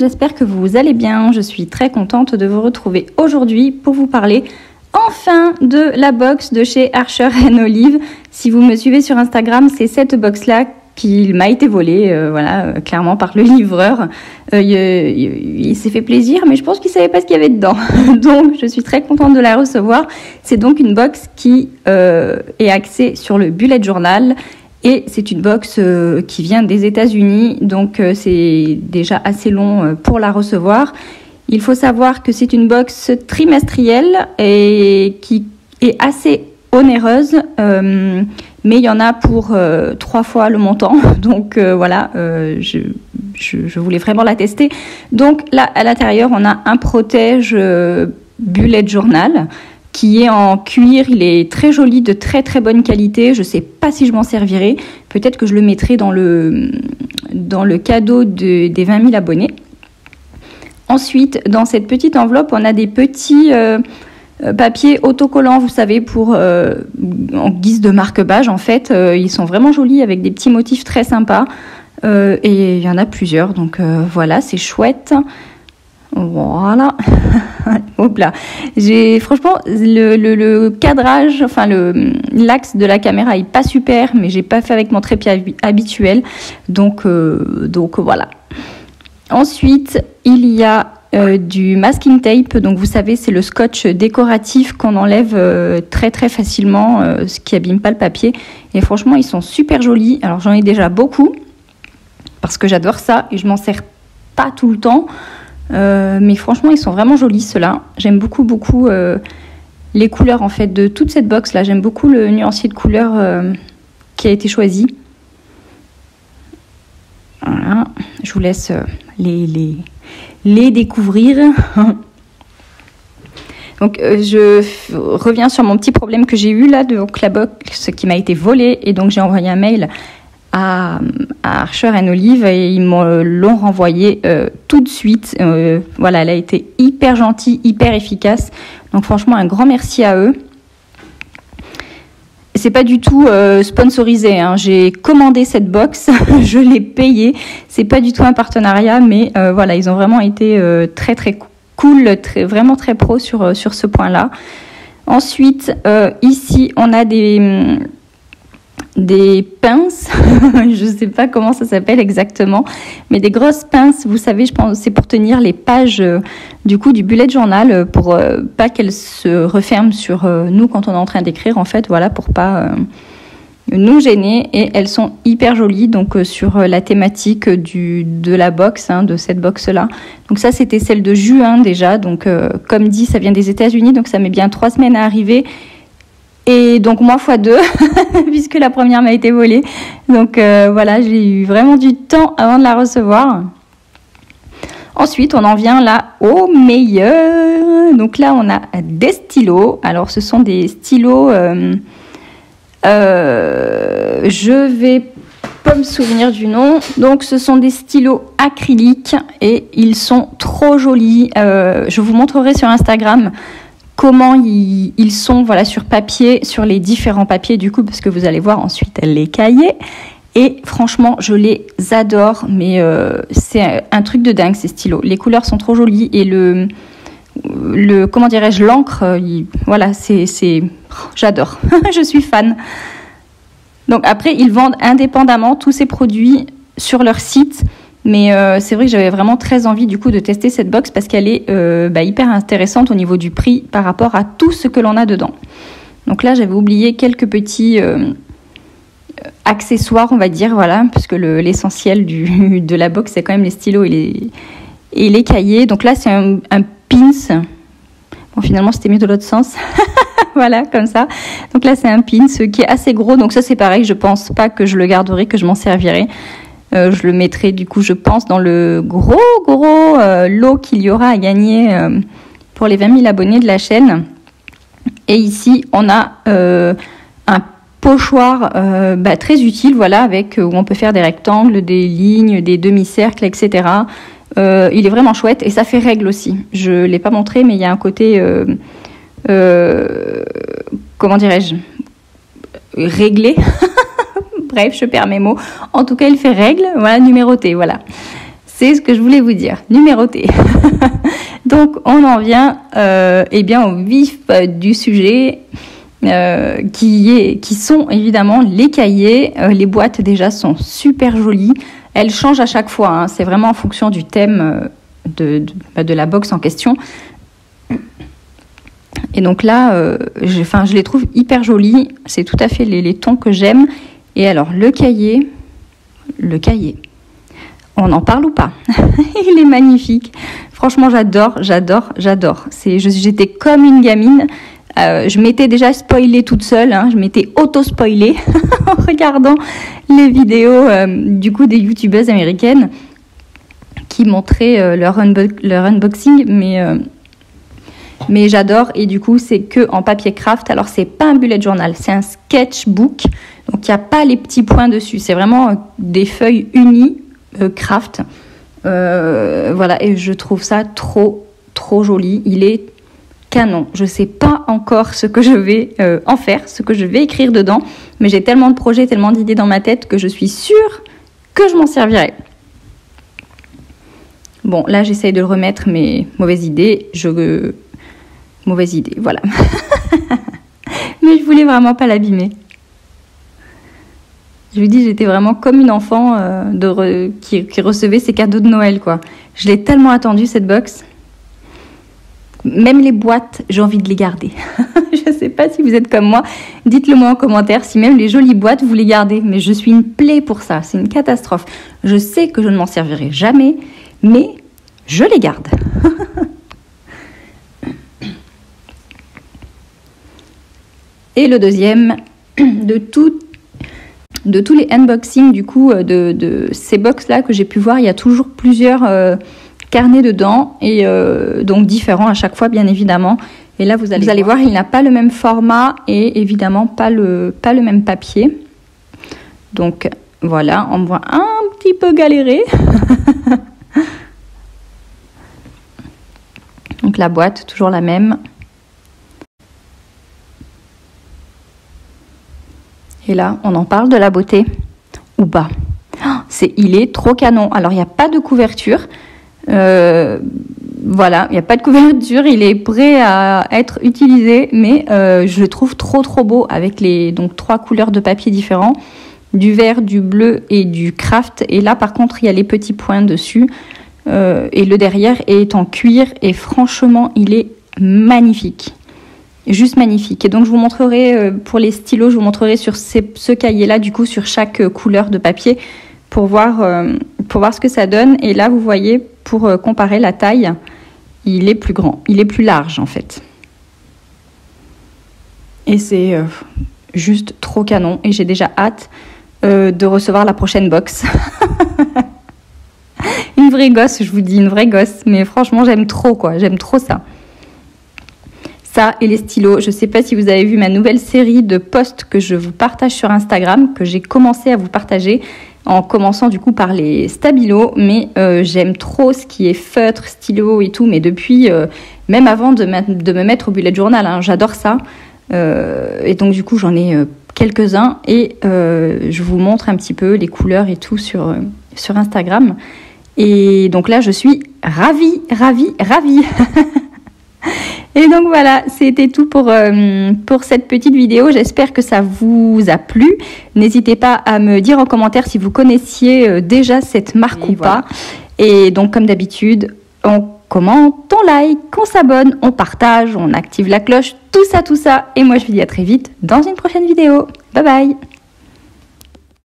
j'espère que vous allez bien. Je suis très contente de vous retrouver aujourd'hui pour vous parler enfin de la box de chez Archer & Olive. Si vous me suivez sur Instagram, c'est cette box-là qui m'a été volée, clairement par le livreur. Il s'est fait plaisir, mais je pense qu'il savait pas ce qu'il y avait dedans. Donc, je suis très contente de la recevoir. C'est donc une box qui est axée sur le bullet journal. Et c'est une box qui vient des États-Unis, donc c'est déjà assez long pour la recevoir. Il faut savoir que c'est une box trimestrielle et qui est assez onéreuse, mais il y en a pour 3 fois le montant. Donc je voulais vraiment la tester. Donc là, à l'intérieur, on a un protège bullet journal qui est en cuir. Il est très joli, de très très bonne qualité. Je ne sais pas si je m'en servirai. Peut-être que je le mettrai dans le cadeau des 20 000 abonnés. Ensuite, dans cette petite enveloppe, on a des petits papiers autocollants, vous savez, en guise de marque-page. En fait, ils sont vraiment jolis avec des petits motifs très sympas. Et il y en a plusieurs. Donc voilà, c'est chouette. Voilà. Hop là. Franchement, le cadrage, enfin l'axe de la caméra est pas super, mais j'ai pas fait avec mon trépied habituel. Donc voilà. Ensuite, il y a du masking tape. Donc vous savez, c'est le scotch décoratif qu'on enlève très très facilement, ce qui abîme pas le papier. Et franchement, ils sont super jolis. Alors j'en ai déjà beaucoup parce que j'adore ça et je m'en sers pas tout le temps. Mais franchement, ils sont vraiment jolis ceux-là. J'aime beaucoup les couleurs en fait de toute cette box là. J'aime beaucoup le nuancier de couleurs qui a été choisi. Voilà, je vous laisse les découvrir. Donc je reviens sur mon petit problème que j'ai eu là, donc la box qui m'a été volée, et donc j'ai envoyé un mail à Archer & Olive et ils me l'ont renvoyé tout de suite. Voilà, elle a été hyper gentille, hyper efficace. Donc franchement, un grand merci à eux. C'est pas du tout sponsorisé, hein. J'ai commandé cette box, je l'ai payée. C'est pas du tout un partenariat, mais voilà, ils ont vraiment été très très cool, vraiment très pro sur ce point-là. Ensuite, ici, on a des pinces, je ne sais pas comment ça s'appelle exactement, mais des grosses pinces, vous savez, je pense c'est pour tenir les pages du bullet journal, pour pas qu'elles se referment sur nous quand on est en train d'écrire, en fait, voilà, pour pas nous gêner. Et elles sont hyper jolies, donc sur la thématique de la box, hein, de cette box-là. Donc ça, c'était celle de juin déjà, donc comme dit, ça vient des États-Unis, donc ça met bien 3 semaines à arriver. Et donc moi x2, puisque la première m'a été volée. Donc voilà, j'ai eu vraiment du temps avant de la recevoir. Ensuite, on en vient là au meilleur. Donc là, on a des stylos. Alors, ce sont des stylos... je vais pas me souvenir du nom. Donc, ce sont des stylos acryliques et ils sont trop jolis. Je vous montrerai sur Instagram comment ils sont, voilà, sur papier, sur les différents papiers du coup, parce que vous allez voir ensuite les cahiers. Et franchement, je les adore, mais c'est un truc de dingue ces stylos. Les couleurs sont trop jolies et comment dirais-je, l'encre, voilà, j'adore. Je suis fan. Donc après, ils vendent indépendamment tous ces produits sur leur site. Mais c'est vrai que j'avais vraiment très envie du coup de tester cette box parce qu'elle est hyper intéressante au niveau du prix par rapport à tout ce que l'on a dedans. Donc là, j'avais oublié quelques petits accessoires, on va dire, voilà, puisque l'essentiel de la box, c'est quand même les stylos et les cahiers. Donc là, c'est un pins. Bon, finalement, c'était mieux de l'autre sens. Voilà, comme ça. Donc là, c'est un pins qui est assez gros. Donc ça, c'est pareil, je pense pas que je le garderai, que je m'en servirai. Je le mettrai du coup, je pense, dans le gros lot qu'il y aura à gagner pour les 20 000 abonnés de la chaîne. Et ici, on a un pochoir très utile, voilà, où on peut faire des rectangles, des lignes, des demi-cercles, etc. Il est vraiment chouette et ça fait règle aussi. Je ne l'ai pas montré, mais il y a un côté, comment dirais-je, réglé. Bref, je perds mes mots. En tout cas, il fait règle, voilà, numéroté, voilà. C'est ce que je voulais vous dire, numéroté. Donc on en vient eh bien au vif du sujet, qui sont évidemment les cahiers. Les boîtes déjà sont super jolies. Elles changent à chaque fois, hein. C'est vraiment en fonction du thème de la box en question. Et donc là, je les trouve hyper jolies. C'est tout à fait les tons que j'aime. Et alors le cahier, on en parle ou pas? Il est magnifique. Franchement, j'adore. J'étais comme une gamine. Je m'étais déjà spoilée toute seule. Hein. Je m'étais auto-spoilée en regardant les vidéos du coup des youtubeuses américaines qui montraient leur unboxing. Mais j'adore. Et du coup, c'est que en papier craft. Alors, c'est pas un bullet journal, c'est un sketchbook. Donc, il n'y a pas les petits points dessus. C'est vraiment des feuilles unies craft. Voilà, et je trouve ça trop joli. Il est canon. Je sais pas encore ce que je vais en faire, ce que je vais écrire dedans, mais j'ai tellement de projets, tellement d'idées dans ma tête que je suis sûre que je m'en servirai. Bon, là j'essaye de le remettre, mais mauvaise idée, voilà. Mais je voulais vraiment pas l'abîmer. Je vous dis, j'étais vraiment comme une enfant qui recevait ses cadeaux de Noël, quoi. Je l'ai tellement attendu, cette box. Même les boîtes, j'ai envie de les garder. Je ne sais pas si vous êtes comme moi. Dites-le moi en commentaire si même les jolies boîtes, vous les gardez. Mais je suis une plaie pour ça. C'est une catastrophe. Je sais que je ne m'en servirai jamais, mais je les garde. Et le deuxième, de tous les unboxings du coup de ces box là que j'ai pu voir, il y a toujours plusieurs carnets dedans et donc différents à chaque fois bien évidemment. Et là vous allez voir, il n'a pas le même format et évidemment pas le même papier. Donc voilà, on me voit un petit peu galérer. Donc la boîte toujours la même. Et là, on en parle de la beauté ou pas. Il est trop canon. Alors, il n'y a pas de couverture. Voilà, il n'y a pas de couverture. Il est prêt à être utilisé, mais je le trouve trop beau avec les 3 couleurs de papier différents. Du vert, du bleu et du craft. Et là, par contre, il y a les petits points dessus. Et le derrière est en cuir. Et franchement, il est magnifique. Juste magnifique. Et donc je vous montrerai pour les stylos, je vous montrerai sur ce cahier là du coup sur chaque couleur de papier pour voir ce que ça donne. Et là vous voyez, pour comparer la taille, il est plus grand, il est plus large en fait. Et c'est juste trop canon et j'ai déjà hâte de recevoir la prochaine box. Une vraie gosse, je vous dis, une vraie gosse. Mais franchement j'aime trop ça. Ça et les stylos. Je ne sais pas si vous avez vu ma nouvelle série de posts que je vous partage sur Instagram, que j'ai commencé à vous partager en commençant du coup par les stabilos. Mais j'aime trop ce qui est feutre, stylo et tout. Mais depuis, même avant de me mettre au bullet journal, hein, j'adore ça. Et donc du coup, j'en ai quelques-uns. Et je vous montre un petit peu les couleurs et tout sur Instagram. Et donc là, je suis ravie. Et donc voilà, c'était tout pour cette petite vidéo. J'espère que ça vous a plu. N'hésitez pas à me dire en commentaire si vous connaissiez déjà cette marque ou pas. Et donc comme d'habitude, on commente, on like, on s'abonne, on partage, on active la cloche, tout ça. Et moi je vous dis à très vite dans une prochaine vidéo. Bye bye.